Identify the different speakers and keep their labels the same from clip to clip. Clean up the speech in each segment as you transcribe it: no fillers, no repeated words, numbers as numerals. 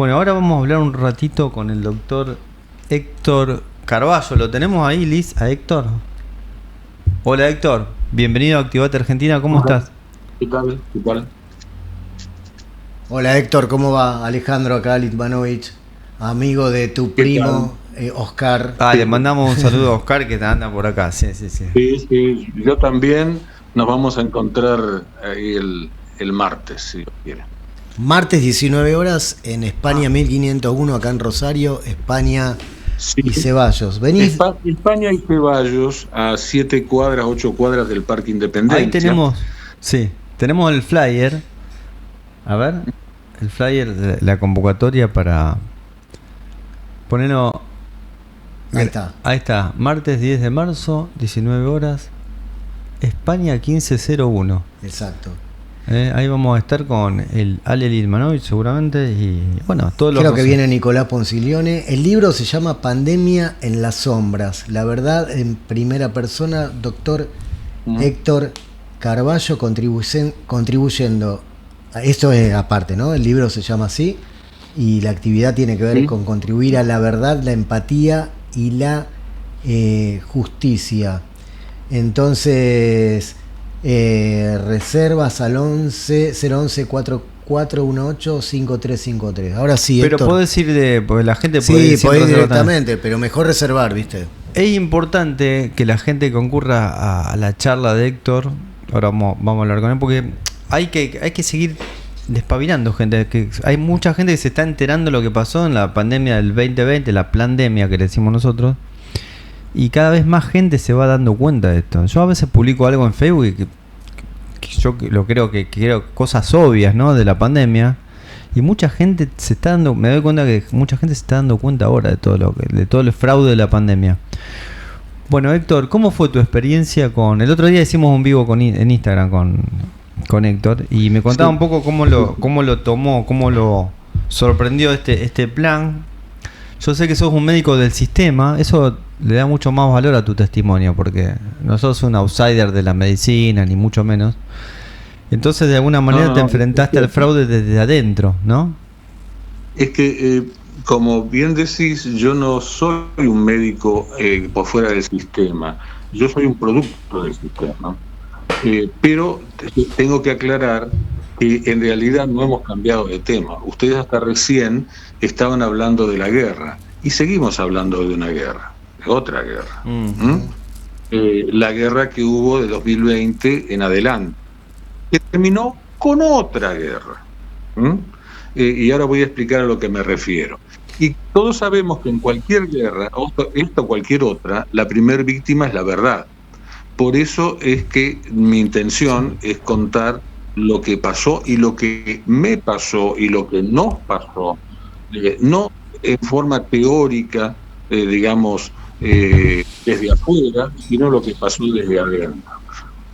Speaker 1: Bueno, ahora vamos a hablar un ratito con el doctor Héctor Carballo. ¿Lo tenemos ahí, Liz, a Héctor? Hola Héctor, bienvenido a Activate Argentina, ¿cómo
Speaker 2: Hola,
Speaker 1: estás?
Speaker 2: ¿qué tal? ¿Qué tal?
Speaker 3: Hola Héctor, ¿cómo va? Alejandro acá, Litvanovich, amigo de tu
Speaker 2: ¿Qué tal?
Speaker 3: primo Oscar.
Speaker 1: Le
Speaker 2: Sí,
Speaker 1: mandamos un saludo a Oscar que anda por acá, sí, sí, sí.
Speaker 2: sí, sí, yo también. Nos vamos a encontrar ahí el martes, si lo quiere.
Speaker 3: Martes 19 horas en España 1501, acá en Rosario, España
Speaker 2: Sí,
Speaker 3: y Ceballos. Venís,
Speaker 2: España y Ceballos, a 7 cuadras, 8 cuadras del Parque
Speaker 1: Ahí
Speaker 2: Independencia.
Speaker 1: tenemos, sí, tenemos el flyer, a ver, el flyer de la convocatoria para ponerlo,
Speaker 3: ahí
Speaker 1: mira,
Speaker 3: está.
Speaker 1: ahí está, martes 10 de marzo, 19 horas, España 1501.
Speaker 3: Exacto.
Speaker 1: Ahí vamos a estar con el Ale Lidmanovich seguramente y bueno, todos los
Speaker 3: Creo que
Speaker 1: Rosarios.
Speaker 3: viene Nicolás Ponciglione. El libro se llama Pandemia en las sombras. La verdad en primera persona, doctor
Speaker 2: ¿Mm?
Speaker 3: Héctor Carballo contribuyendo. Esto es aparte, ¿no? El libro se llama así y la actividad tiene que ver
Speaker 2: ¿Sí?
Speaker 3: con contribuir a la verdad, la empatía y la justicia. Entonces, reservas al 11 011 4418 5353. Ahora sí,
Speaker 1: Pero
Speaker 3: Héctor.
Speaker 1: podés ir porque la gente puede ir
Speaker 3: Sí,
Speaker 1: sin
Speaker 3: podés ir
Speaker 1: reserva también.
Speaker 3: directamente, pero mejor reservar, ¿viste?
Speaker 1: Es importante que la gente concurra a la charla de Héctor. Ahora vamos a hablar con él porque hay que seguir despabilando gente. Que hay mucha gente que se está enterando de lo que pasó en la pandemia del 2020, la pandemia que le decimos nosotros. Y cada vez más gente se va dando cuenta de esto. Yo a veces publico algo en Facebook que yo lo creo cosas obvias, ¿no? De la pandemia. Y mucha gente se está dando, me doy cuenta que mucha gente se está dando cuenta ahora de todo el fraude de la pandemia. Bueno, Héctor, ¿cómo fue tu experiencia con? El otro día hicimos un vivo en Instagram con Héctor y me contaba
Speaker 2: Sí,
Speaker 1: un poco cómo lo tomó, cómo lo sorprendió este plan. Yo sé que sos un médico del sistema, eso le da mucho más valor a tu testimonio porque no sos un outsider de la medicina, ni mucho menos. Entonces, de alguna
Speaker 2: no,
Speaker 1: manera
Speaker 2: no,
Speaker 1: te
Speaker 2: no, es
Speaker 1: enfrentaste al
Speaker 2: cierto.
Speaker 1: fraude desde adentro, ¿no?
Speaker 2: Es que, como bien decís, yo no soy un médico por fuera del sistema. Yo soy un producto del sistema. Pero tengo que aclarar que en realidad no hemos cambiado de tema. Ustedes hasta recién estaban hablando de la guerra y seguimos hablando de una guerra, de otra guerra. ¿Mm?
Speaker 3: Ujú.
Speaker 2: La guerra que hubo de 2020 en adelante, que terminó con otra guerra. ¿Mm? Y ahora voy a explicar a lo que me refiero. Y todos sabemos que en cualquier guerra, o esta o cualquier otra, la primer víctima es la verdad. Por eso es que mi intención es contar lo que pasó y lo que me pasó y lo que nos pasó, no en forma teórica, digamos, desde afuera, sino lo que pasó desde adentro.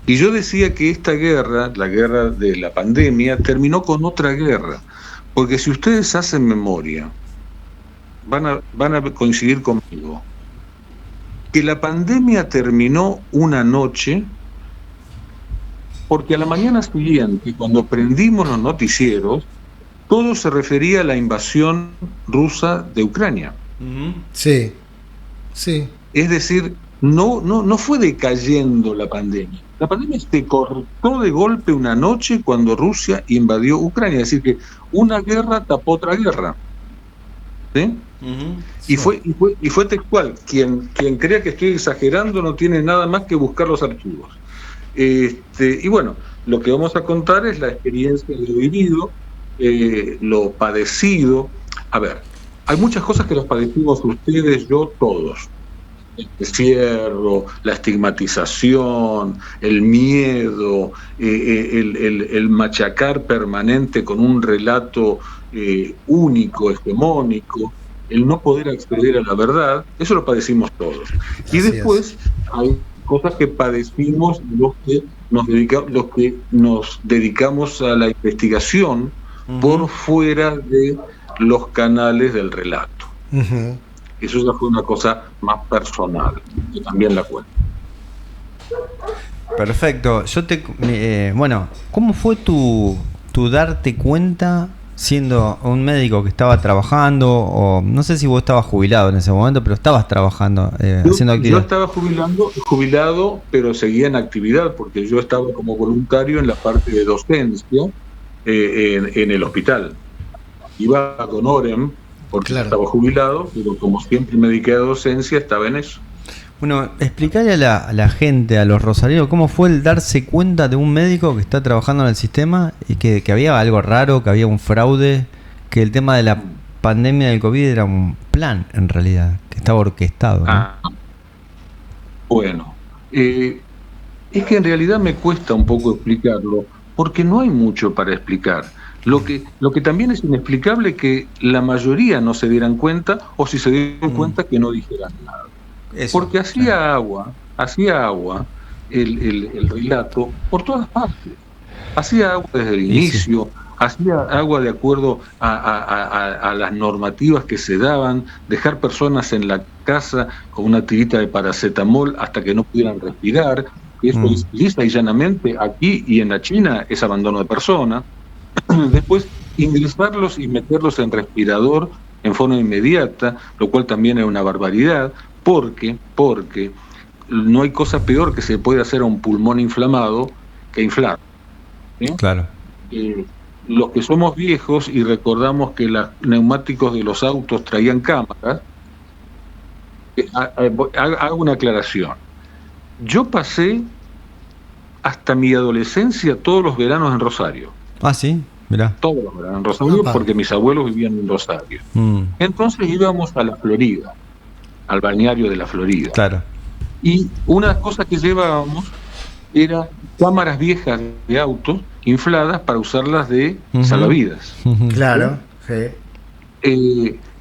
Speaker 2: Y yo decía que esta guerra, la guerra de la pandemia, terminó con otra guerra, porque si ustedes hacen memoria, van a coincidir conmigo, que la pandemia terminó una noche porque a la mañana siguiente, cuando prendimos los noticieros, todo se refería a la invasión rusa de Ucrania.
Speaker 1: Ujú.
Speaker 3: Sí, sí.
Speaker 2: Es decir, no fue decayendo la pandemia. La pandemia se cortó de golpe una noche cuando Rusia invadió Ucrania. Es decir, que una guerra tapó otra guerra. ¿Sí?
Speaker 1: Ujú.
Speaker 2: Y
Speaker 3: Sí.
Speaker 2: fue textual. Quien crea que estoy exagerando no tiene nada más que buscar los archivos. Y bueno, lo que vamos a contar es la experiencia de lo vivido, lo padecido. A ver, hay muchas cosas que las padecimos ustedes, yo, todos. El encierro, la estigmatización, el miedo, el machacar permanente con un relato único, hegemónico, el no poder acceder a la verdad, eso lo padecimos todos. Y
Speaker 3: Así es.
Speaker 2: después hay cosas que padecimos los que nos dedicamos a la investigación por
Speaker 1: Ujú.
Speaker 2: fuera de los canales del relato.
Speaker 3: Ujú.
Speaker 2: Eso ya fue una cosa más personal, que también la cuento.
Speaker 1: Perfecto. Bueno, ¿cómo fue tu darte cuenta siendo un médico que estaba trabajando, o no sé si vos estabas jubilado en ese momento, pero estabas trabajando, haciendo
Speaker 2: Yo
Speaker 1: actividad.
Speaker 2: estaba jubilado, pero seguía en actividad porque yo estaba como voluntario en la parte de docencia en el hospital. Iba con OREM porque
Speaker 3: Claro.
Speaker 2: estaba jubilado, pero como siempre me dediqué a docencia, estaba en eso.
Speaker 1: Bueno, explicarle a la gente, a los rosarinos, cómo fue el darse cuenta de un médico que está trabajando en el sistema y que había algo raro, que había un fraude, que el tema de la pandemia del COVID era un plan, en realidad, que estaba orquestado, ¿no?
Speaker 2: Bueno, es que en realidad me cuesta un poco explicarlo, porque no hay mucho para explicar. Lo que también es inexplicable es que la mayoría no se dieran cuenta, o si se dieron cuenta que no dijeran nada.
Speaker 1: Eso,
Speaker 2: Porque hacía agua el relato por todas partes. Hacía agua desde el inicio, hacía agua de acuerdo a las normativas que se daban, dejar personas en la casa con una tirita de paracetamol hasta que no pudieran respirar, que eso es lisa y llanamente aquí y en la China es abandono de persona. Después ingresarlos y meterlos en respirador en forma inmediata, lo cual también es una barbaridad, porque no hay cosa peor que se puede hacer a un pulmón inflamado que inflar. ¿Sí?
Speaker 1: Claro.
Speaker 2: Los que somos viejos y recordamos que los neumáticos de los autos traían cámaras, hago una aclaración. Yo pasé hasta mi adolescencia todos los veranos en Rosario.
Speaker 1: Ah, sí, mirá.
Speaker 2: Todos los veranos en Rosario, porque mis abuelos vivían en Rosario. Entonces íbamos a la Florida, al balneario de la Florida.
Speaker 1: Claro.
Speaker 2: Y una de las cosas que llevábamos era cámaras viejas de autos infladas para usarlas de salvavidas.
Speaker 3: Claro, sí.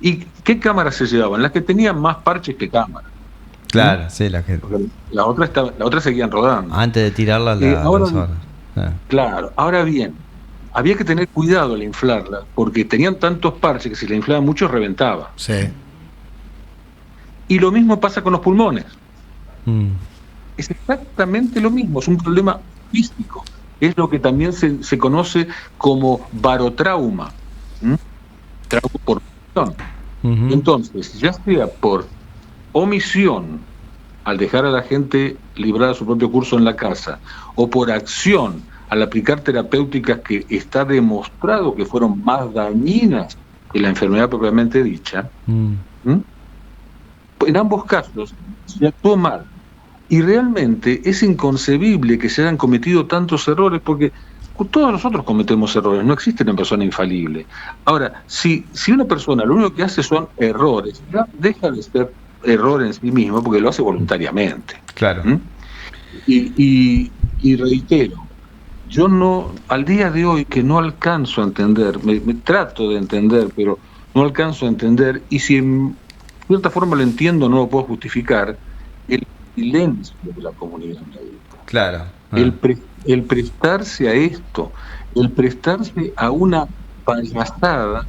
Speaker 2: ¿Y qué cámaras se llevaban? Las que tenían más parches que cámaras.
Speaker 1: Claro, sí, la que...
Speaker 2: Porque la otra seguían rodando.
Speaker 1: Antes de tirarla
Speaker 2: ahora, claro, ahora bien, había que tener cuidado al inflarla, porque tenían tantos parches que si la inflaban mucho reventaba.
Speaker 3: Sí.
Speaker 2: Y lo mismo pasa con los pulmones. Es exactamente lo mismo, es un problema físico. Es lo que también se conoce como barotrauma. Trauma por omisión. Entonces, ya sea por omisión, al dejar a la gente librar su propio curso en la casa, o por acción, al aplicar terapéuticas que está demostrado que fueron más dañinas que la enfermedad propiamente dicha, en ambos casos se actuó mal. Y realmente es inconcebible que se hayan cometido tantos errores, porque todos nosotros cometemos errores, no existe una persona infalible. Ahora, si una persona lo único que hace son errores, ya deja de ser error en sí mismo, porque lo hace voluntariamente.
Speaker 1: Claro.
Speaker 2: Y reitero, yo no, al día de hoy que no alcanzo a entender, me trato de entender, pero no alcanzo a entender, y si en cierta forma lo entiendo, no lo puedo justificar, el silencio de la comunidad médica.
Speaker 1: Claro.
Speaker 2: El prestarse a esto, el prestarse a una payasada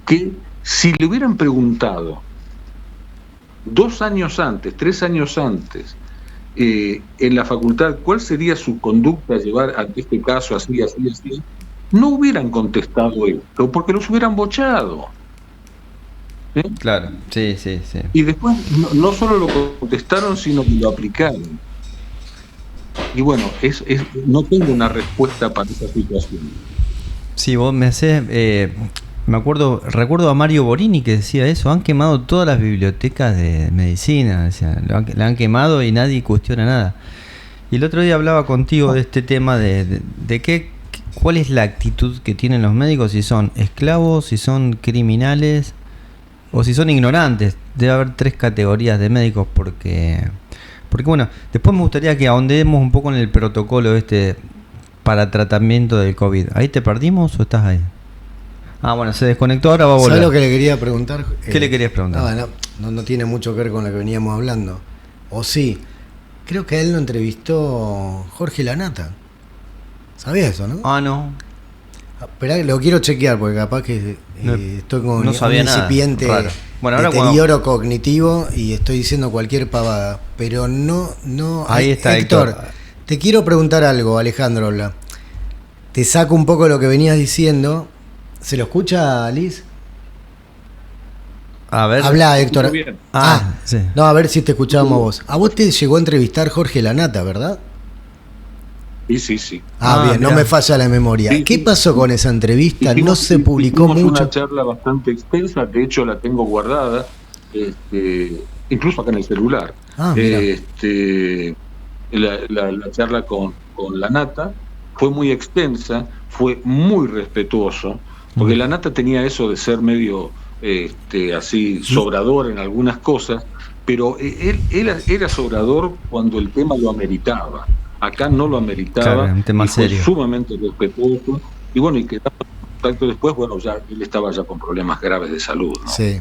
Speaker 2: que si le hubieran preguntado 2 años antes, 3 años antes, en la facultad, ¿cuál sería su conducta a llevar ante este caso así, no hubieran contestado esto, porque los hubieran bochado. ¿Sí?
Speaker 1: Claro, sí.
Speaker 2: Y después no solo lo contestaron, sino que lo aplicaron. Y bueno, no tengo una respuesta para esa situación.
Speaker 1: Sí, vos me hacés... recuerdo a Mario Borini que decía eso: han quemado todas las bibliotecas de medicina, decía, la han quemado y nadie cuestiona nada. Y el otro día hablaba contigo de este tema de cuál es la actitud que tienen los médicos, si son esclavos, si son criminales o si son ignorantes. Debe haber 3 categorías de médicos, porque bueno, después me gustaría que ahondemos un poco en el protocolo para tratamiento del COVID. ¿Ahí te perdimos o estás ahí? Ah, bueno, se desconectó, ahora va a volver.
Speaker 3: ¿Sabes lo que le quería preguntar?
Speaker 1: ¿Qué le querías preguntar?
Speaker 3: No tiene mucho que ver con lo que veníamos hablando. O sí, creo que a él lo entrevistó Jorge Lanata. ¿Sabías eso, no?
Speaker 1: Ah, no.
Speaker 3: Esperá, lo quiero chequear porque capaz que estoy con
Speaker 1: no sabía
Speaker 3: un incipiente
Speaker 1: nada. Bueno, ahora
Speaker 3: deterioro cognitivo y estoy diciendo cualquier pavada. Pero no.
Speaker 1: Ahí está Héctor.
Speaker 3: Te quiero preguntar algo, Alejandro. Te saco un poco de lo que venías diciendo. ¿Se lo escucha, Liz?
Speaker 1: A ver.
Speaker 3: Habla, Héctor.
Speaker 2: Bien.
Speaker 1: Sí.
Speaker 3: No, a ver si te escuchábamos vos. A vos te llegó a entrevistar Jorge Lanata, ¿verdad?
Speaker 2: Sí.
Speaker 3: Bien, no
Speaker 1: mirá.
Speaker 3: me falla la memoria.
Speaker 2: Sí,
Speaker 3: ¿Qué
Speaker 2: sí.
Speaker 3: pasó con esa entrevista? No se publicó
Speaker 2: Hicimos
Speaker 3: mucho.
Speaker 2: una charla bastante extensa, de hecho la tengo guardada, incluso acá en el celular.
Speaker 3: Mira.
Speaker 2: La charla con Lanata fue muy extensa, fue muy respetuoso, porque Lanata tenía eso de ser medio así sobrador en algunas cosas, pero él era sobrador cuando el tema lo ameritaba. Acá no lo ameritaba,
Speaker 1: Claro, un tema
Speaker 2: y fue
Speaker 1: serio.
Speaker 2: sumamente respetuoso, y bueno, y quedamos en contacto después, bueno, ya él estaba ya con problemas graves de salud, ¿no?
Speaker 3: Sí.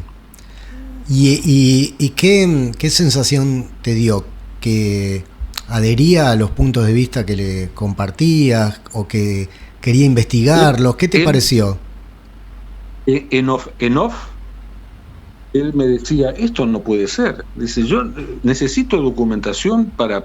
Speaker 3: ¿Y qué sensación te dio? ¿Que adhería a los puntos de vista que le compartías o que quería investigarlos? ¿Qué te pareció?
Speaker 2: En off, él me decía, esto no puede ser. Dice, yo necesito documentación para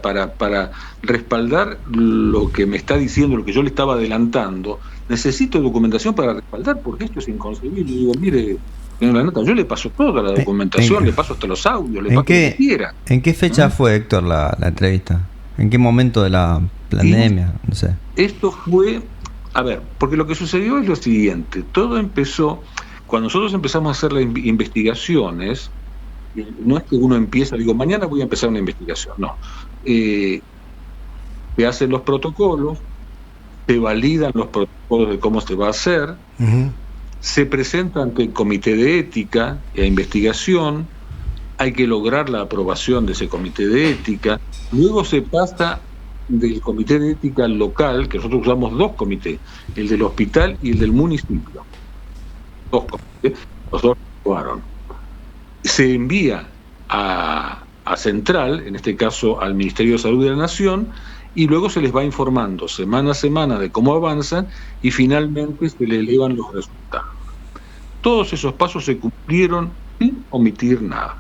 Speaker 2: respaldar lo que me está diciendo, lo que yo le estaba adelantando. Necesito documentación para respaldar, porque esto es inconcebible. Y digo, mire, señor Lanata, yo le paso toda la documentación, le paso hasta los audios, le paso lo que quiera.
Speaker 1: ¿En qué fecha fue, Héctor, la entrevista? ¿En qué momento de la pandemia? No sé.
Speaker 2: Esto fue, a ver, porque lo que sucedió es lo siguiente, todo empezó, cuando nosotros empezamos a hacer las investigaciones, no es que uno empieza, digo, mañana voy a empezar una investigación, no. Se hacen los protocolos, se validan los protocolos de cómo se va a hacer, se presenta ante el comité de ética e investigación, hay que lograr la aprobación de ese comité de ética, luego se pasa del comité de ética local, que nosotros usamos dos comités, el del hospital y el del municipio. Dos comités, los dos actuaron. Se envía a Central, en este caso al Ministerio de Salud de la Nación, y luego se les va informando semana a semana de cómo avanzan y finalmente se le elevan los resultados. Todos esos pasos se cumplieron sin omitir nada.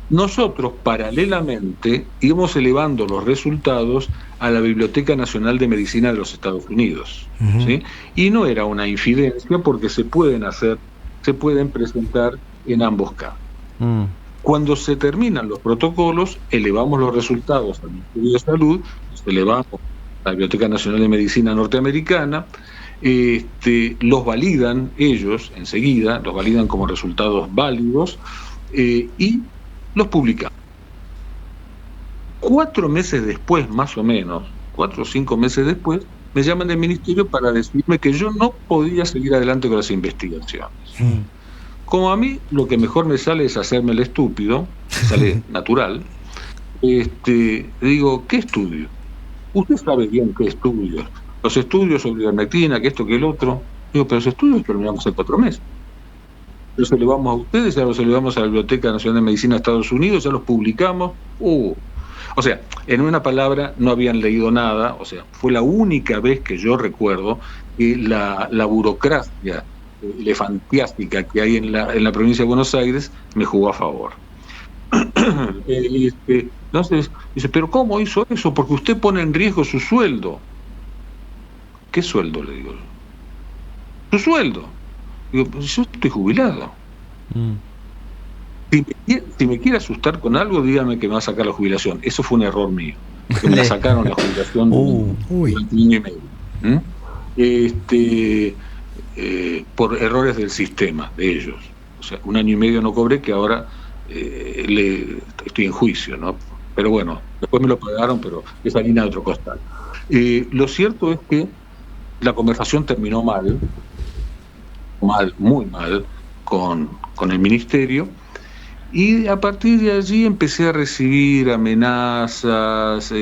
Speaker 2: Nosotros, paralelamente, íbamos elevando los resultados a la Biblioteca Nacional de Medicina de los Estados Unidos, ¿sí? Y no era una infidencia porque se pueden presentar en ambos casos. Cuando se terminan los protocolos, elevamos los resultados al Ministerio de Salud, los elevamos a la Biblioteca Nacional de Medicina Norteamericana, los validan ellos enseguida, los validan como resultados válidos, y los publicamos. 4 meses después, más o menos, 4 o 5 meses después, me llaman del ministerio para decirme que yo no podía seguir adelante con las investigaciones. Como a mí lo que mejor me sale es hacerme el estúpido, me sale natural, digo, ¿qué estudio? Usted sabe bien qué estudios. Los estudios sobre ivermectina, que esto, que el otro. Digo, pero los estudios terminamos hace 4 meses. Los elevamos a ustedes, ya los elevamos a la Biblioteca Nacional de Medicina de Estados Unidos, ya los publicamos. O sea, en una palabra, no habían leído nada. O sea, fue la única vez que yo recuerdo que la burocracia elefantiástica que hay en la provincia de Buenos Aires me jugó a favor. Entonces, dice, ¿pero cómo hizo eso? Porque usted pone en riesgo su sueldo. ¿Qué sueldo? Le digo. Su sueldo. Digo, pues yo estoy jubilado. Si me quiere asustar con algo, dígame que me va a sacar la jubilación. Eso fue un error mío. Que me la sacaron la jubilación durante un año y medio. Por errores del sistema, de ellos. O sea, 1 año y medio no cobré, que ahora estoy en juicio, ¿no? Pero bueno, después me lo pagaron, pero es harina de otro costal. Lo cierto es que la conversación terminó mal, muy mal, con el ministerio, y a partir de allí empecé a recibir amenazas,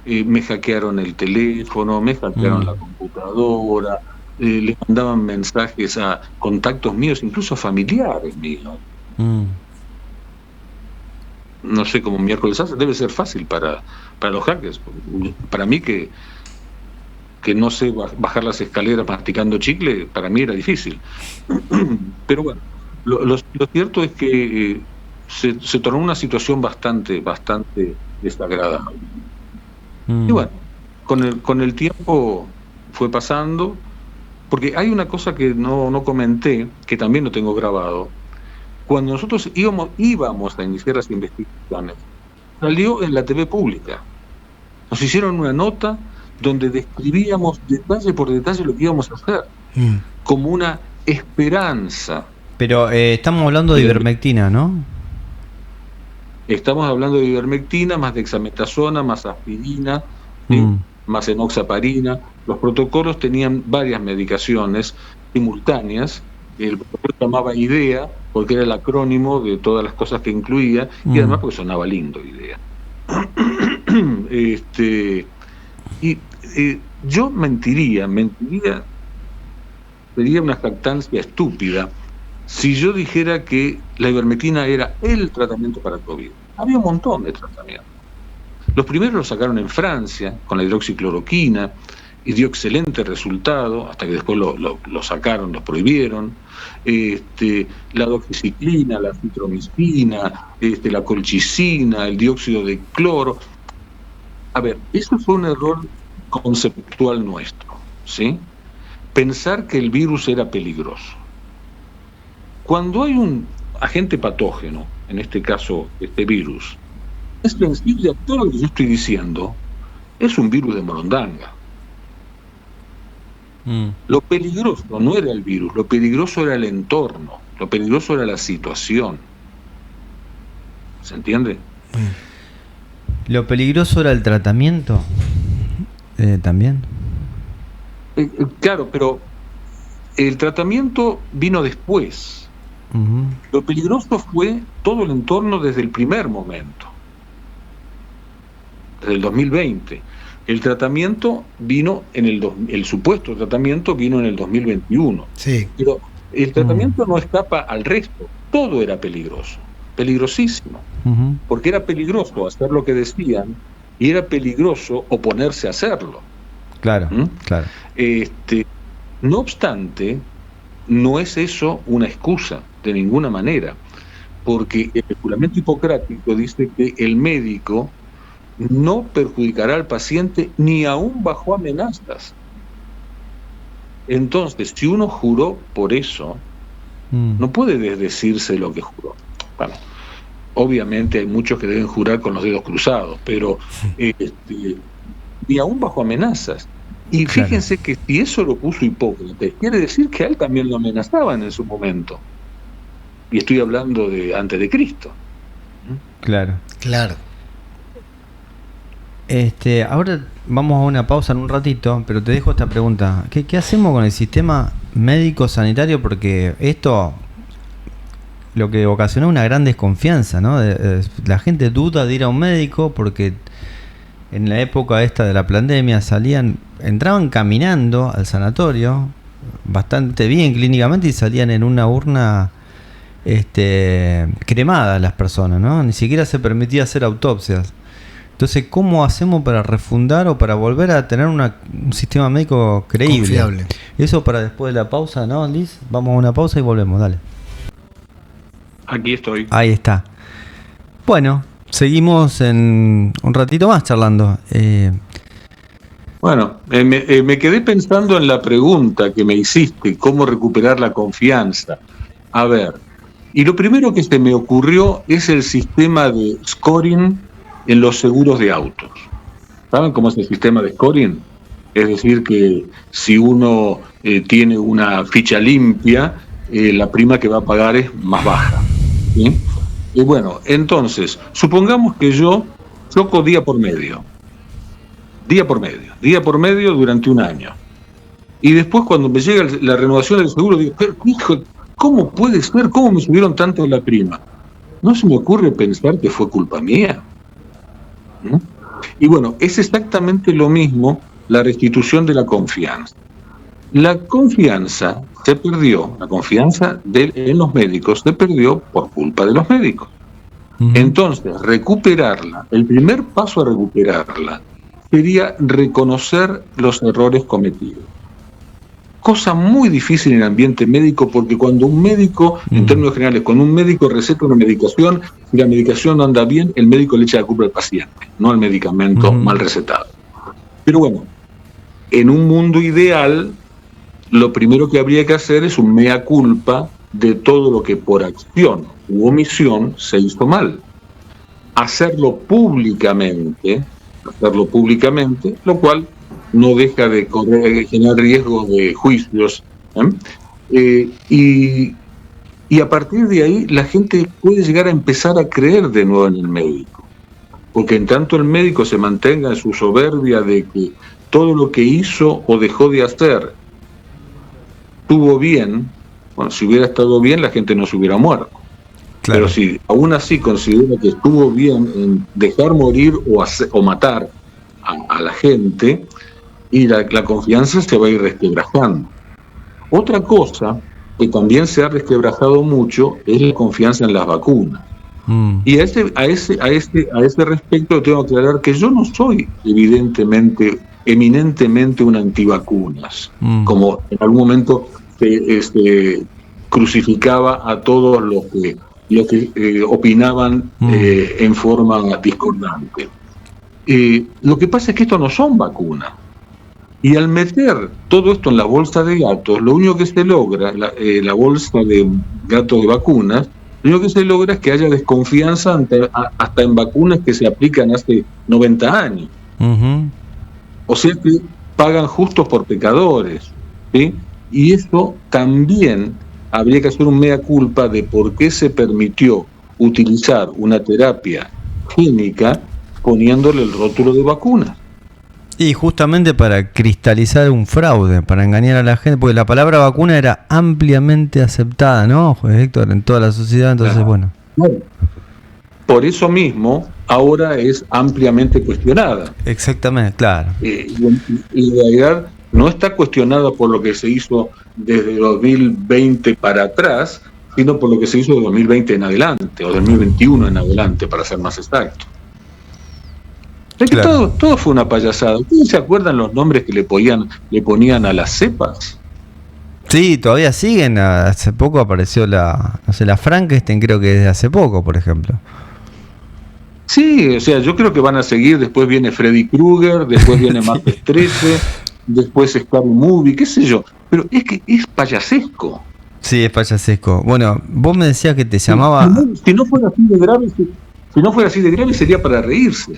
Speaker 2: me hackearon el teléfono, me hackearon la computadora, le mandaban mensajes a contactos míos, incluso familiares míos. No sé cómo miércoles hace, debe ser fácil para los hackers. Para mí que no sé bajar las escaleras masticando chicle, para mí era difícil. Pero bueno, lo cierto es que se tornó una situación bastante desagradable. Y bueno, con el tiempo fue pasando, Porque hay una cosa que no comenté, que también lo tengo grabado. Cuando nosotros íbamos a iniciar las investigaciones, salió en la TV pública. Nos hicieron una nota donde describíamos detalle por detalle lo que íbamos a hacer, como una esperanza.
Speaker 1: Pero estamos hablando de ivermectina, ¿no?
Speaker 2: Estamos hablando de ivermectina, más dexametasona, más aspirina, ¿sí? Más enoxaparina. Los protocolos tenían varias medicaciones simultáneas. El protocolo se llamaba IDEA, porque era el acrónimo de todas las cosas que incluía, y además porque sonaba lindo IDEA. Yo mentiría, sería una jactancia estúpida si yo dijera que la ivermectina era el tratamiento para COVID. Había un montón de tratamientos. Los primeros los sacaron en Francia, con la hidroxicloroquina, y dio excelente resultado, hasta que después lo sacaron, lo prohibieron. La doxiciclina, la citromicina, la colchicina, el dióxido de cloro. A ver, eso fue un error conceptual nuestro, ¿sí? Pensar que el virus era peligroso. Cuando hay un agente patógeno, en este caso este virus, es sensible a todo lo que yo estoy diciendo, es un virus de morondanga. Lo peligroso no era el virus, lo peligroso era el entorno, lo peligroso era la situación. ¿Se entiende?
Speaker 1: Lo peligroso era el tratamiento, también.
Speaker 2: Claro, pero el tratamiento vino después. Lo peligroso fue todo el entorno desde el primer momento, desde el 2020. El tratamiento vino el supuesto tratamiento vino en el 2021.
Speaker 3: Sí.
Speaker 2: Pero el tratamiento no escapa al resto. Todo era peligroso, peligrosísimo, porque era peligroso hacer lo que decían y era peligroso oponerse a hacerlo.
Speaker 1: Claro, claro.
Speaker 2: No obstante, no es eso una excusa de ninguna manera, porque el juramento hipocrático dice que el médico no perjudicará al paciente ni aún bajo amenazas. Entonces, si uno juró por eso, no puede desdecirse lo que juró. Bueno, obviamente hay muchos que deben jurar con los dedos cruzados, pero ni aún bajo amenazas. Y fíjense que si eso lo puso Hipócrates, quiere decir que a él también lo amenazaban en su momento. Y estoy hablando de antes de Cristo.
Speaker 1: Claro.
Speaker 3: Claro.
Speaker 1: Ahora vamos a una pausa en un ratito, pero te dejo esta pregunta. ¿Qué hacemos con el sistema médico sanitario? Porque esto lo que ocasionó una gran desconfianza, ¿no? La gente duda de ir a un médico porque en la época esta de la pandemia entraban caminando al sanatorio bastante bien clínicamente y salían en una urna cremadas las personas, ¿no? Ni siquiera se permitía hacer autopsias. Entonces, ¿cómo hacemos para refundar o para volver a tener un sistema médico creíble?
Speaker 3: Confiable.
Speaker 1: Eso para después de la pausa, ¿no, Liz? Vamos a una pausa y volvemos, dale.
Speaker 2: Aquí estoy.
Speaker 1: Ahí está. Bueno, seguimos en un ratito más charlando.
Speaker 2: Bueno, me quedé pensando en la pregunta que me hiciste, cómo recuperar la confianza. A ver, y lo primero que se me ocurrió es el sistema de scoring en los seguros de autos. ¿Saben cómo es el sistema de scoring? Es decir, que si uno tiene una ficha limpia, la prima que va a pagar es más baja, ¿sí? Y bueno, entonces, supongamos que yo choco día por medio durante un año. Y después cuando me llega la renovación del seguro, digo, pero hijo, ¿cómo puede ser? ¿Cómo me subieron tanto la prima? No se me ocurre pensar que fue culpa mía. ¿No? Y bueno, es exactamente lo mismo la restitución de la confianza. La confianza se perdió, la confianza en los médicos se perdió por culpa de los médicos. Entonces, recuperarla, el primer paso a recuperarla sería reconocer los errores cometidos. Cosa muy difícil en el ambiente médico, porque cuando un médico, en términos generales, cuando un médico receta una medicación, si la medicación no anda bien, el médico le echa la culpa al paciente, no al medicamento mal recetado. Pero bueno, en un mundo ideal, lo primero que habría que hacer es un mea culpa de todo lo que por acción u omisión se hizo mal. Hacerlo públicamente, lo cual no deja de generar riesgo de juicios, y a partir de ahí la gente puede llegar a empezar a creer de nuevo en el médico, porque en tanto el médico se mantenga en su soberbia de que todo lo que hizo o dejó de hacer estuvo bien, bueno, si hubiera estado bien la gente no se hubiera muerto. Claro. Pero si aún así considera que estuvo bien en dejar morir o matar a la gente, y la confianza se va a ir resquebrajando. Otra cosa que también se ha resquebrajado mucho es la confianza en las vacunas. Y a ese respecto tengo que aclarar que yo no soy eminentemente un antivacunas, como en algún momento crucificaba a todos los que opinaban en forma discordante. Lo que pasa es que esto no son vacunas. Y al meter todo esto en la bolsa de gatos, lo único que se logra, la bolsa de gatos de vacunas, lo único que se logra es que haya desconfianza hasta en vacunas que se aplican hace 90 años. O sea que pagan justos por pecadores, ¿sí? Y eso también habría que hacer un mea culpa de por qué se permitió utilizar una terapia génica poniéndole el rótulo de vacuna.
Speaker 1: Y justamente para cristalizar un fraude, para engañar a la gente, porque la palabra vacuna era ampliamente aceptada, ¿no, Héctor? En toda la sociedad, entonces, claro. Bueno.
Speaker 2: Por eso mismo, ahora es ampliamente cuestionada.
Speaker 1: Exactamente, claro.
Speaker 2: Y en realidad no está cuestionada por lo que se hizo desde 2020 para atrás, sino por lo que se hizo de 2020 en adelante, o 2021 en adelante, para ser más exacto. Es que claro. todo fue una payasada. ¿Ustedes se acuerdan los nombres que le ponían a las cepas?
Speaker 1: Sí, todavía siguen. Hace poco apareció la Frankenstein, creo que desde hace poco, por ejemplo.
Speaker 2: Sí, o sea, yo creo que van a seguir. Después viene Freddy Krueger, después viene Martes 13, después Scary Movie, qué sé yo. Pero es que es payasesco.
Speaker 1: Sí, es payasesco. Bueno, vos me decías que te llamaba...
Speaker 2: Si no fuera así de grave, sería para reírse.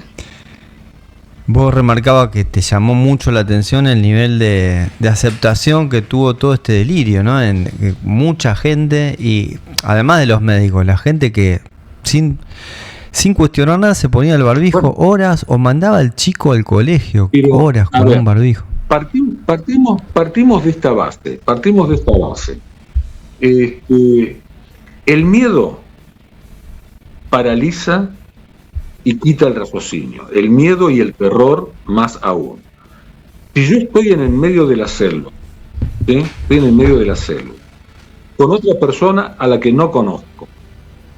Speaker 1: Vos remarcabas que te llamó mucho la atención el nivel de aceptación que tuvo todo este delirio, ¿no? En mucha gente, y además de los médicos, la gente que sin cuestionar nada se ponía el barbijo horas, o mandaba al chico al colegio horas con un barbijo.
Speaker 2: Partimos de esta base. El miedo paraliza y quita el raciocinio, el miedo y el terror más aún. Si yo estoy en el medio de la selva, ¿sí? Estoy en el medio de la selva, con otra persona a la que no conozco,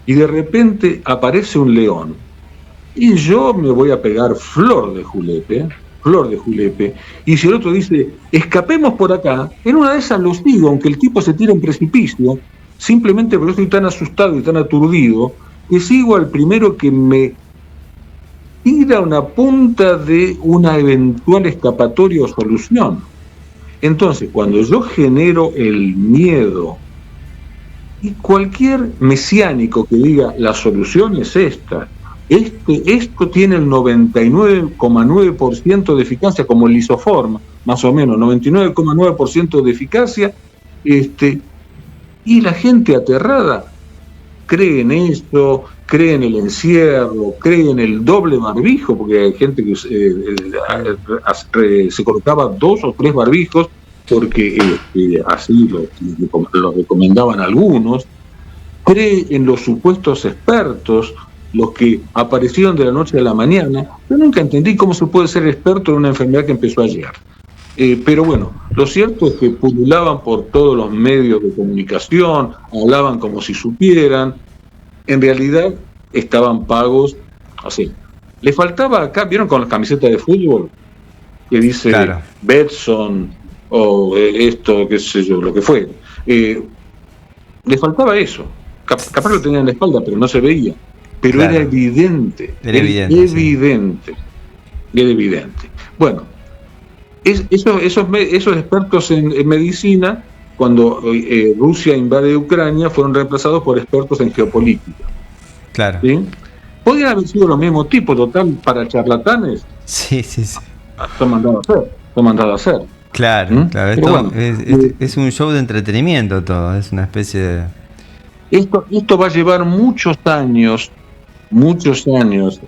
Speaker 2: y de repente aparece un león, y yo me voy a pegar flor de julepe, y si el otro dice, escapemos por acá, en una de esas los digo, aunque el tipo se tira en precipicio, simplemente porque yo estoy tan asustado y tan aturdido, que sigo al primero que me tira una punta de una eventual escapatoria o solución. Entonces, cuando yo genero el miedo, y cualquier mesiánico que diga la solución es esta, esto tiene el 99,9% de eficacia, como el lisoform, más o menos, 99,9% de eficacia, y la gente aterrada cree en esto, cree en el encierro, cree en el doble barbijo, porque hay gente que se colocaba 2 o 3 barbijos porque así lo recomendaban algunos, cree en los supuestos expertos, los que aparecieron de la noche a la mañana. Yo nunca entendí cómo se puede ser experto en una enfermedad que empezó ayer. Pero bueno, lo cierto es que pululaban por todos los medios de comunicación, hablaban como si supieran, en realidad estaban pagos así. Le faltaba acá, ¿vieron con las camisetas de fútbol? Que dice claro. Betson o esto, qué sé yo, lo que fue. Le faltaba eso. Capaz lo tenía en la espalda, pero no se veía. Pero claro. Era evidente. Era evidente. Bueno, Esos expertos en medicina, cuando Rusia invade Ucrania, fueron reemplazados por expertos en geopolítica.
Speaker 1: Claro.
Speaker 2: ¿Sí? Podrían haber sido los mismos tipos, total, para charlatanes.
Speaker 1: Sí.
Speaker 2: Son mandados a hacer.
Speaker 1: Claro, claro. Esto
Speaker 2: bueno,
Speaker 1: es un show de entretenimiento todo, es una especie de...
Speaker 2: Esto va a llevar muchos años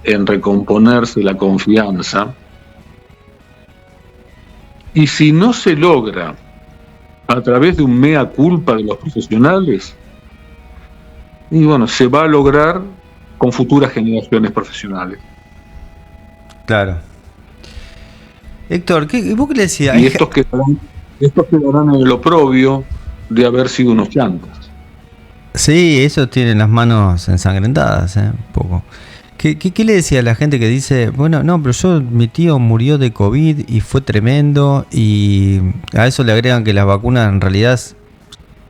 Speaker 2: en recomponerse la confianza, y si no se logra a través de un mea culpa de los profesionales, y bueno, se va a lograr con futuras generaciones profesionales.
Speaker 1: Claro. Héctor, ¿vos qué le decías?
Speaker 2: Y estos quedarán en el oprobio de haber sido unos chantas.
Speaker 1: Sí, ellos tienen las manos ensangrentadas, un poco. ¿Qué le decía a la gente que dice, bueno, no, pero mi tío murió de COVID y fue tremendo, y a eso le agregan que las vacunas en realidad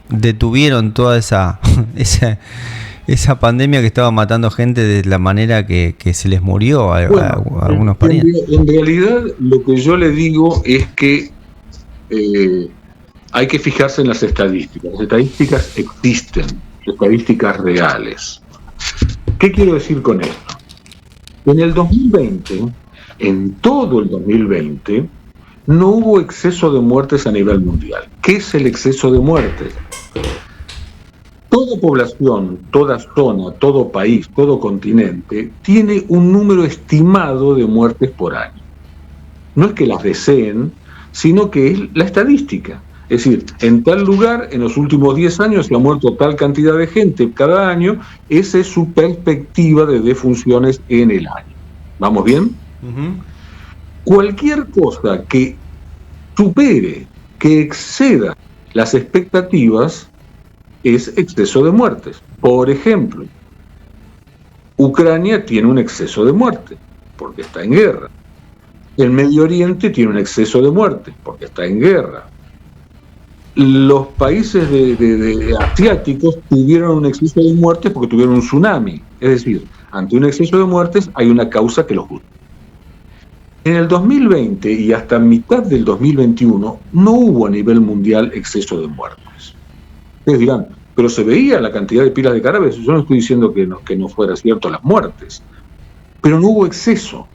Speaker 1: detuvieron toda esa pandemia que estaba matando gente de la manera que se les murió a algunos parientes?
Speaker 2: En realidad, lo que yo le digo es que hay que fijarse en las estadísticas. Las estadísticas existen, estadísticas reales. ¿Qué quiero decir con esto? En el 2020, en todo el 2020, no hubo exceso de muertes a nivel mundial. ¿Qué es el exceso de muertes? Toda población, toda zona, todo país, todo continente tiene un número estimado de muertes por año. No es que las deseen, sino que es la estadística. Es decir, en tal lugar, en los últimos 10 años se ha muerto tal cantidad de gente cada año. Esa es su perspectiva de defunciones en el año. ¿Vamos bien? Uh-huh. Cualquier cosa que supere, que exceda las expectativas, es exceso de muertes. Por ejemplo, Ucrania tiene un exceso de muertes porque está en guerra. El Medio Oriente tiene un exceso de muertes porque está en guerra. Los países asiáticos tuvieron un exceso de muertes porque tuvieron un tsunami. Es decir, ante un exceso de muertes hay una causa que lo justifica. En el 2020 y hasta mitad del 2021 no hubo a nivel mundial exceso de muertes. Ustedes dirán, pero se veía la cantidad de pilas de cadáveres. Yo no estoy diciendo que no fuera cierto las muertes, pero no hubo exceso.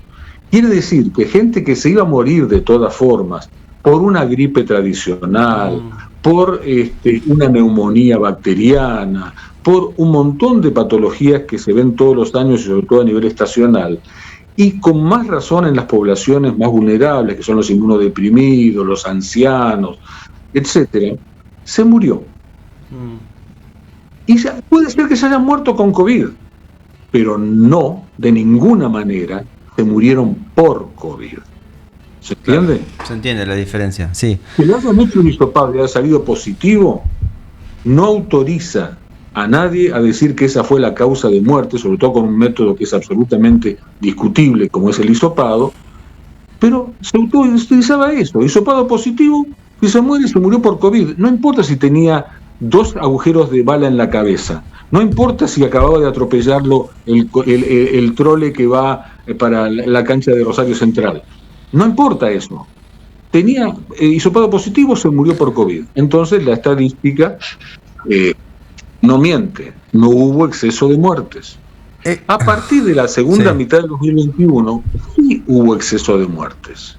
Speaker 2: Quiere decir que gente que se iba a morir de todas formas por una gripe tradicional, por una neumonía bacteriana, por un montón de patologías que se ven todos los años y sobre todo a nivel estacional, y con más razón en las poblaciones más vulnerables, que son los inmunodeprimidos, los ancianos, etcétera, se murió. Y puede ser que se hayan muerto con COVID, pero no, de ninguna manera, se murieron por COVID. ¿Se entiende?
Speaker 1: Claro, se entiende la diferencia, sí.
Speaker 2: Que le hayan hecho un hisopado y haya salido positivo, no autoriza a nadie a decir que esa fue la causa de muerte, sobre todo con un método que es absolutamente discutible, como es el hisopado, pero se utilizaba eso, hisopado positivo, y se murió por COVID. No importa si tenía 2 agujeros de bala en la cabeza, no importa si acababa de atropellarlo el trole que va para la cancha de Rosario Central. No importa eso. Tenía hisopado positivo, se murió por COVID. Entonces la estadística no miente. No hubo exceso de muertes. A partir de la segunda mitad del 2021, sí hubo exceso de muertes.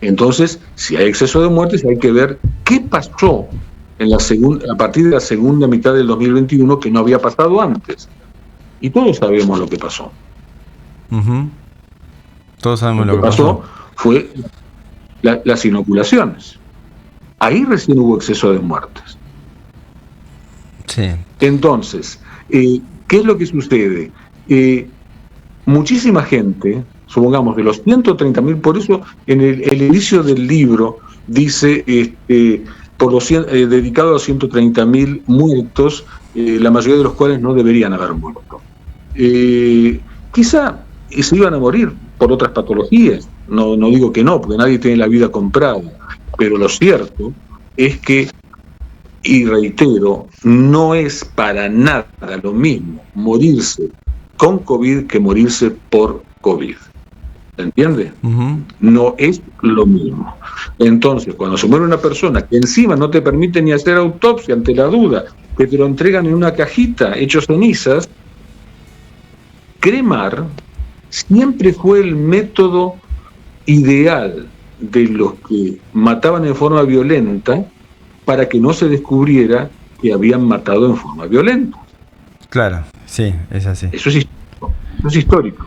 Speaker 2: Entonces, si hay exceso de muertes, hay que ver qué pasó a partir de la segunda mitad del 2021 que no había pasado antes. Y todos sabemos lo que pasó. Uh-huh.
Speaker 1: Todos sabemos
Speaker 2: lo que pasó. Fue las inoculaciones. Ahí recién hubo exceso de muertes.
Speaker 1: Sí.
Speaker 2: Entonces, ¿qué es lo que sucede? Muchísima gente, supongamos de los 130.000, por eso en el inicio del libro dice dedicado a 130.000 muertos, la mayoría de los cuales no deberían haber muerto. Quizá se iban a morir por otras patologías. No digo que no, porque nadie tiene la vida comprada, pero lo cierto es que, y reitero, no es para nada lo mismo morirse con COVID que morirse por COVID. ¿Se entiende?
Speaker 1: Ujú.
Speaker 2: No es lo mismo. Entonces, cuando se muere una persona que encima no te permite ni hacer autopsia ante la duda, que te lo entregan en una cajita hecho cenizas, cremar siempre fue el método ideal de los que mataban en forma violenta para que no se descubriera que habían matado en forma violenta.
Speaker 1: Claro, sí, es así.
Speaker 2: Eso es histórico. Eso es histórico.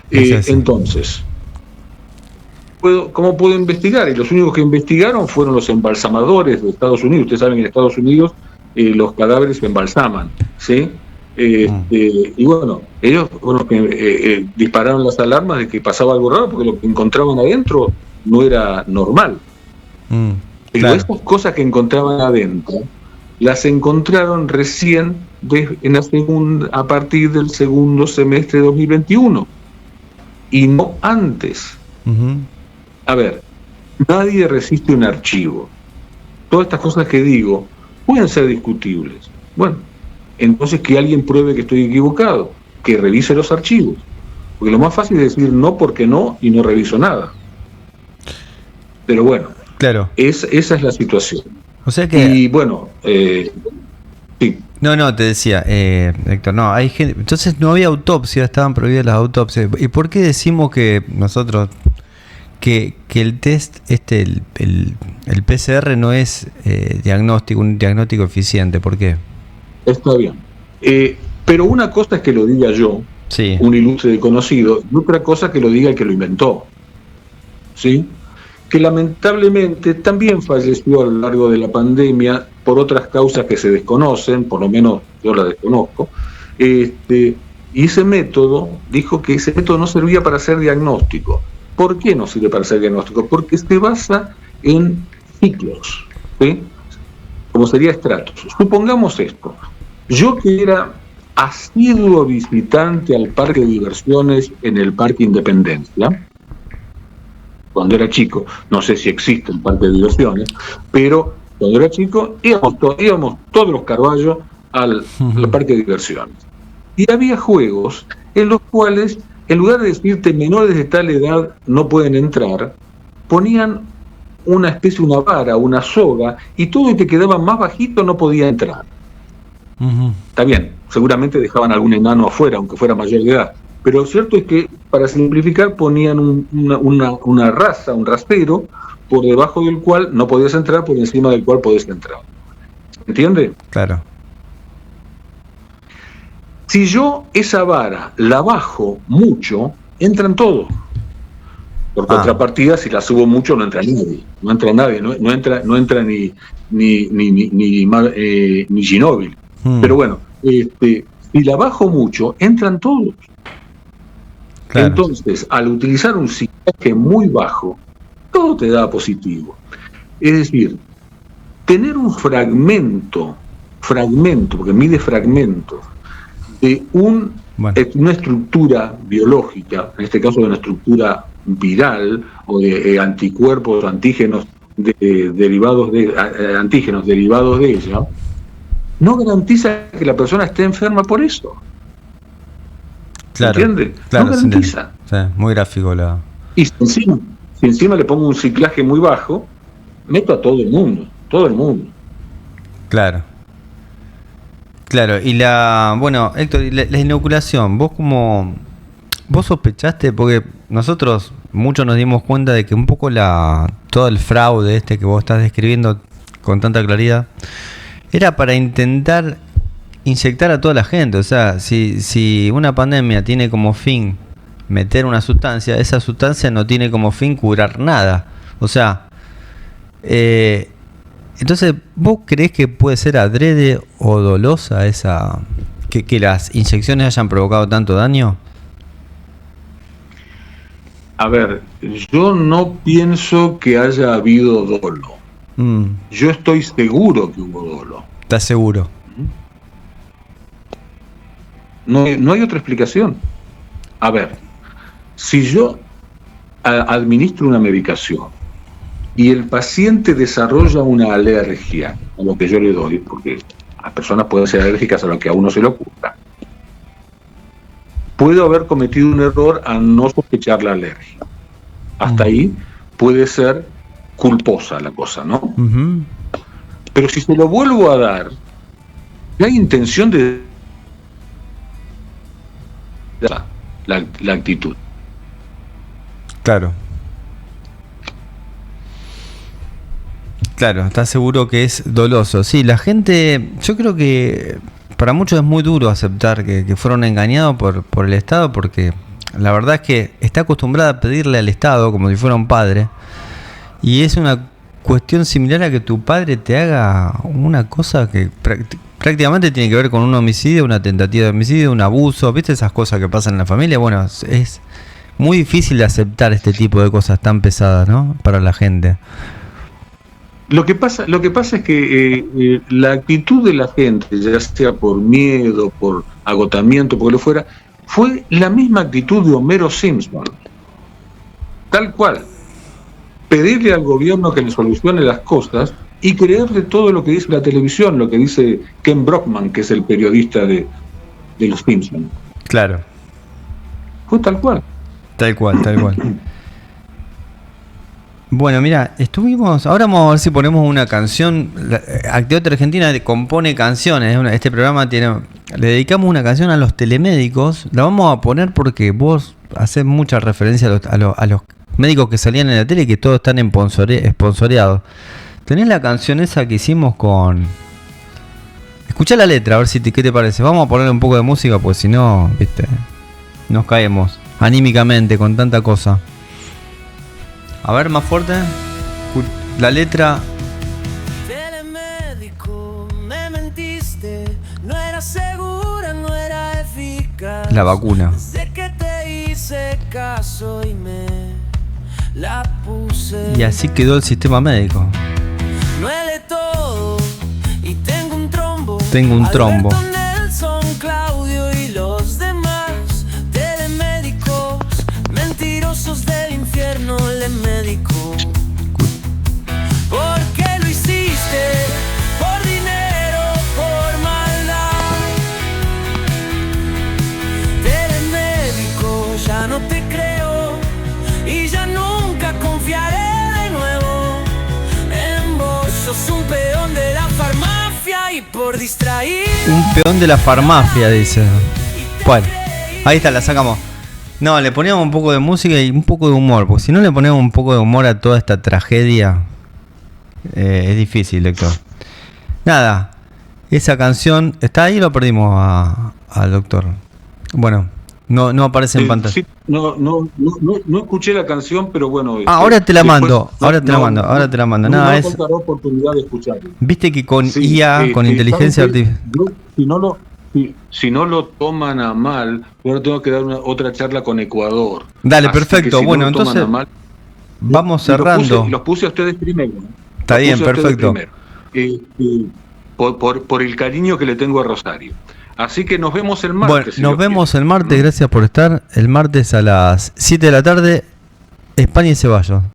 Speaker 1: Es así.
Speaker 2: Entonces, ¿cómo puedo investigar? Y los únicos que investigaron fueron los embalsamadores de Estados Unidos. Ustedes saben que en Estados Unidos los cadáveres se embalsaman, ¿sí? Y bueno, ellos fueron los que dispararon las alarmas de que pasaba algo raro porque lo que encontraban adentro no era normal. Pero
Speaker 1: Claro.
Speaker 2: esas cosas que encontraban adentro las encontraron recién a partir del segundo semestre de 2021 y no antes.
Speaker 1: Ujú.
Speaker 2: A ver, nadie resiste un archivo. Todas estas cosas que digo pueden ser discutibles. Bueno, entonces que alguien pruebe que estoy equivocado, que revise los archivos. Porque lo más fácil es decir no porque no y no reviso nada. Pero bueno,
Speaker 1: Claro.
Speaker 2: esa es la situación.
Speaker 1: O sea que.
Speaker 2: Y bueno, sí.
Speaker 1: No, te decía, Héctor, no, hay gente. Entonces no había autopsia, estaban prohibidas las autopsias. ¿Y por qué decimos que nosotros que el test, el PCR no es un diagnóstico eficiente? ¿Por qué?
Speaker 2: Está bien. Pero una cosa es que lo diga yo,
Speaker 1: Sí.
Speaker 2: un ilustre desconocido, y otra cosa que lo diga el que lo inventó. ¿Sí? Que lamentablemente también falleció a lo largo de la pandemia por otras causas que se desconocen, por lo menos yo la desconozco. Y ese método, dijo que ese método no servía para hacer diagnóstico. ¿Por qué no sirve para hacer diagnóstico? Porque se basa en ciclos, ¿sí? Como sería estratos. Supongamos esto. Yo que era asiduo visitante al parque de diversiones en el Parque Independencia, cuando era chico, no sé si existe el parque de diversiones, pero cuando era chico íbamos todos los Carballos al parque de diversiones. Y había juegos en los cuales, en lugar de decirte menores de tal edad no pueden entrar, ponían una especie, una vara, una soga, y todo el que quedaba más bajito no podía entrar.
Speaker 1: Ujú.
Speaker 2: Está bien, seguramente dejaban algún enano afuera, aunque fuera mayor de edad. Pero lo cierto es que, para simplificar, ponían una raza, un rastero, por debajo del cual no podías entrar, por encima del cual podías entrar. ¿Entiende?
Speaker 1: Claro.
Speaker 2: Si yo esa vara la bajo mucho, entran todos. Por contrapartida, si la subo mucho, no entra nadie. No entra nadie, no entra ni Ginóbili. Pero bueno, si la bajo mucho, entran todos.
Speaker 1: Claro.
Speaker 2: Entonces, al utilizar un ciclaje muy bajo, todo te da positivo. Es decir, tener un fragmento, porque mide fragmentos, de una estructura biológica, en este caso de una estructura viral o de anticuerpos, antígenos derivados de ella, no garantiza que la persona esté enferma por eso.
Speaker 1: Claro,
Speaker 2: ¿Entiende?
Speaker 1: claro,
Speaker 2: No garantiza.
Speaker 1: Sí, muy gráfico la.
Speaker 2: Y si encima le pongo un ciclaje muy bajo, meto a todo el mundo.
Speaker 1: Claro. Claro, y bueno, Héctor, y la inoculación, vos sospechaste, porque nosotros muchos nos dimos cuenta de que un poco todo el fraude que vos estás describiendo con tanta claridad, era para intentar inyectar a toda la gente. O sea, si una pandemia tiene como fin meter una sustancia, esa sustancia no tiene como fin curar nada. O sea, entonces, ¿vos creés que puede ser adrede o dolosa que las inyecciones hayan provocado tanto daño?
Speaker 2: A ver, yo no pienso que haya habido dolo. Yo estoy seguro que hubo dolo.
Speaker 1: ¿Estás seguro?
Speaker 2: No hay otra explicación. A ver, si yo administro una medicación y el paciente desarrolla una alergia a lo que yo le doy, porque las personas pueden ser alérgicas a lo que a uno se le ocurra, puedo haber cometido un error al no sospechar la alergia. Hasta ahí puede ser culposa la cosa, ¿no?
Speaker 1: Ujú.
Speaker 2: Pero si se lo vuelvo a dar, hay intención de la actitud.
Speaker 1: Claro. Claro, ¿estás seguro que es doloso? Sí, la gente, yo creo que para muchos es muy duro aceptar que fueron engañados por el Estado, porque la verdad es que está acostumbrada a pedirle al Estado como si fuera un padre, y es una cuestión similar a que tu padre te haga una cosa que prácticamente tiene que ver con un homicidio, una tentativa de homicidio, un abuso, ¿viste esas cosas que pasan en la familia? Bueno, es muy difícil de aceptar este tipo de cosas tan pesadas, ¿no? Para la gente.
Speaker 2: Lo que pasa es que la actitud de la gente, ya sea por miedo, por agotamiento, por lo que fuera, fue la misma actitud de Homero Simpson. Tal cual. Pedirle al gobierno que le solucione las cosas y creerle todo lo que dice la televisión, lo que dice Ken Brockman, que es el periodista de los Simpsons.
Speaker 1: Claro.
Speaker 2: Fue tal cual.
Speaker 1: Tal cual, tal cual. Bueno, mira, ahora vamos a ver si ponemos una canción. Actividad Argentina compone canciones. Este programa le dedicamos una canción a los telemédicos. La vamos a poner porque vos haces mucha referencia a los médicos que salían en la tele y que todos están esponsoreados. Tenés la canción esa que hicimos con... Escuchá la letra, a ver qué te parece. Vamos a poner un poco de música, pues si no, viste, nos caemos anímicamente con tanta cosa. A ver, más fuerte. La letra.
Speaker 4: Telemédico, me mentiste, no era segura, no era eficaz.
Speaker 1: La vacuna.
Speaker 4: Sé que te hice caso y me la puse.
Speaker 1: Y así quedó el sistema médico.
Speaker 4: Duele todo y tengo un trombo.
Speaker 1: Tengo un trombo.
Speaker 4: Alberto, Nelson, Claudio y los demás telemédicos, mentirosos del infierno, le médico. ¿Por qué lo hiciste? Por dinero, por maldad. Telemédico, ya no te creo y ya nunca confiaré de nuevo en vos. Sos un peón de la farmacia y por distraír.
Speaker 1: Un peón de la farmacia, dice. Bueno, ahí está, la sacamos. No, le poníamos un poco de música y un poco de humor, porque si no le ponemos un poco de humor a toda esta tragedia, es difícil, lector. Nada, esa canción, ¿está ahí o lo perdimos al doctor? Bueno, no aparece en pantalla.
Speaker 2: Sí, no escuché la canción, pero bueno.
Speaker 1: Ahora te la mando, ahora te la mando. Nada, es...
Speaker 2: faltará oportunidad de escucharla.
Speaker 1: Viste que con IA, con inteligencia artificial...
Speaker 2: Si no lo toman a mal, ahora tengo que dar otra charla con Ecuador.
Speaker 1: Dale,
Speaker 2: así
Speaker 1: perfecto.
Speaker 2: Si
Speaker 1: bueno,
Speaker 2: no
Speaker 1: entonces
Speaker 2: mal,
Speaker 1: vamos cerrando.
Speaker 2: Los puse a ustedes primero.
Speaker 1: Está bien, perfecto.
Speaker 2: Por el cariño que le tengo a Rosario. Así que nos vemos el martes.
Speaker 1: Bueno, nos vemos el martes. Gracias por estar. El martes a las 7 de la tarde, España y Ceballos.